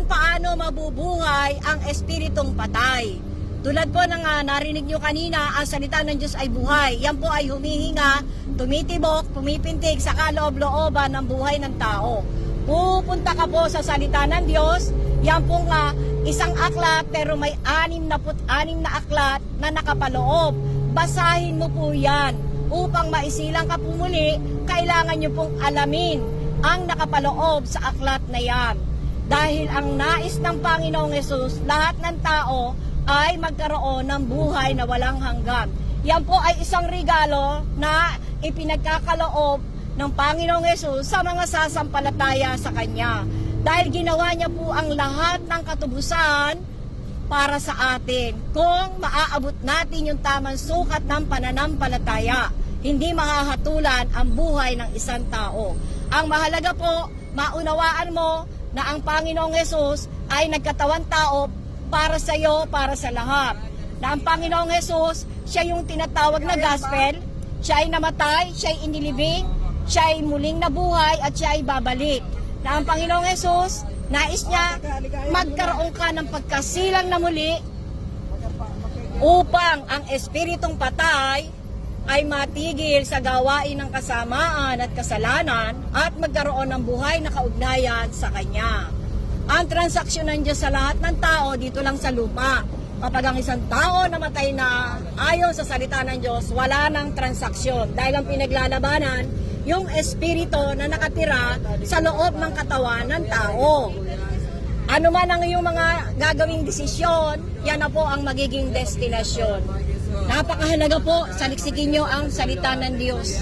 naman paano mabubuhay ang espiritong patay. Tulad po ng narinig nyo kanina, ang salita ng Diyos ay buhay. Yan po ay humihinga, tumitibok, pumipintig sa kaloob-looban ng buhay ng tao. Pupunta ka po sa salita ng Diyos, yan po nga isang aklat pero may 66 na aklat na nakapaloob. Basahin mo po yan upang maisilang ka po muli, kailangan nyo pong alamin ang nakapaloob sa aklat na yan. Dahil ang nais ng Panginoong Hesus, lahat ng tao ay magkaroon ng buhay na walang hanggan. Yan po ay isang regalo na ipinagkakaloob ng Panginoong Hesus sa mga sasampalataya sa Kanya. Dahil ginawa niya po ang lahat ng katubusan para sa atin. Kung maaabot natin yung tamang sukat ng pananampalataya, hindi mahahatulan ang buhay ng isang tao. Ang mahalaga po, maunawaan mo na ang Panginoong Hesus ay nagkatawan tao para sa iyo, para sa lahat. Na ang Panginoong Hesus, siya yung tinatawag na gospel, siya ay namatay, siya ay inilibing, siya ay muling nabuhay at siya ay babalik. Na ang Panginoong Hesus, nais niya magkaroon ka ng pagkasilang na muli upang ang espiritong patay ay matigil sa gawain ng kasamaan at kasalanan at magkaroon ng buhay na kaugnayan sa Kanya. Ang transaksyon ng Diyos sa lahat ng tao dito lang sa lupa. Kapag ang isang tao namatay na ayon sa salita ng Diyos, wala nang transaksyon. Dahil ang pinaglalabanan, yung espiritu na nakatira sa loob ng katawan ng tao. Ano man ang iyong mga gagawing desisyon, yan na po ang magiging destinasyon. Napakahalaga po, saliksikin nyo ang salita ng Diyos.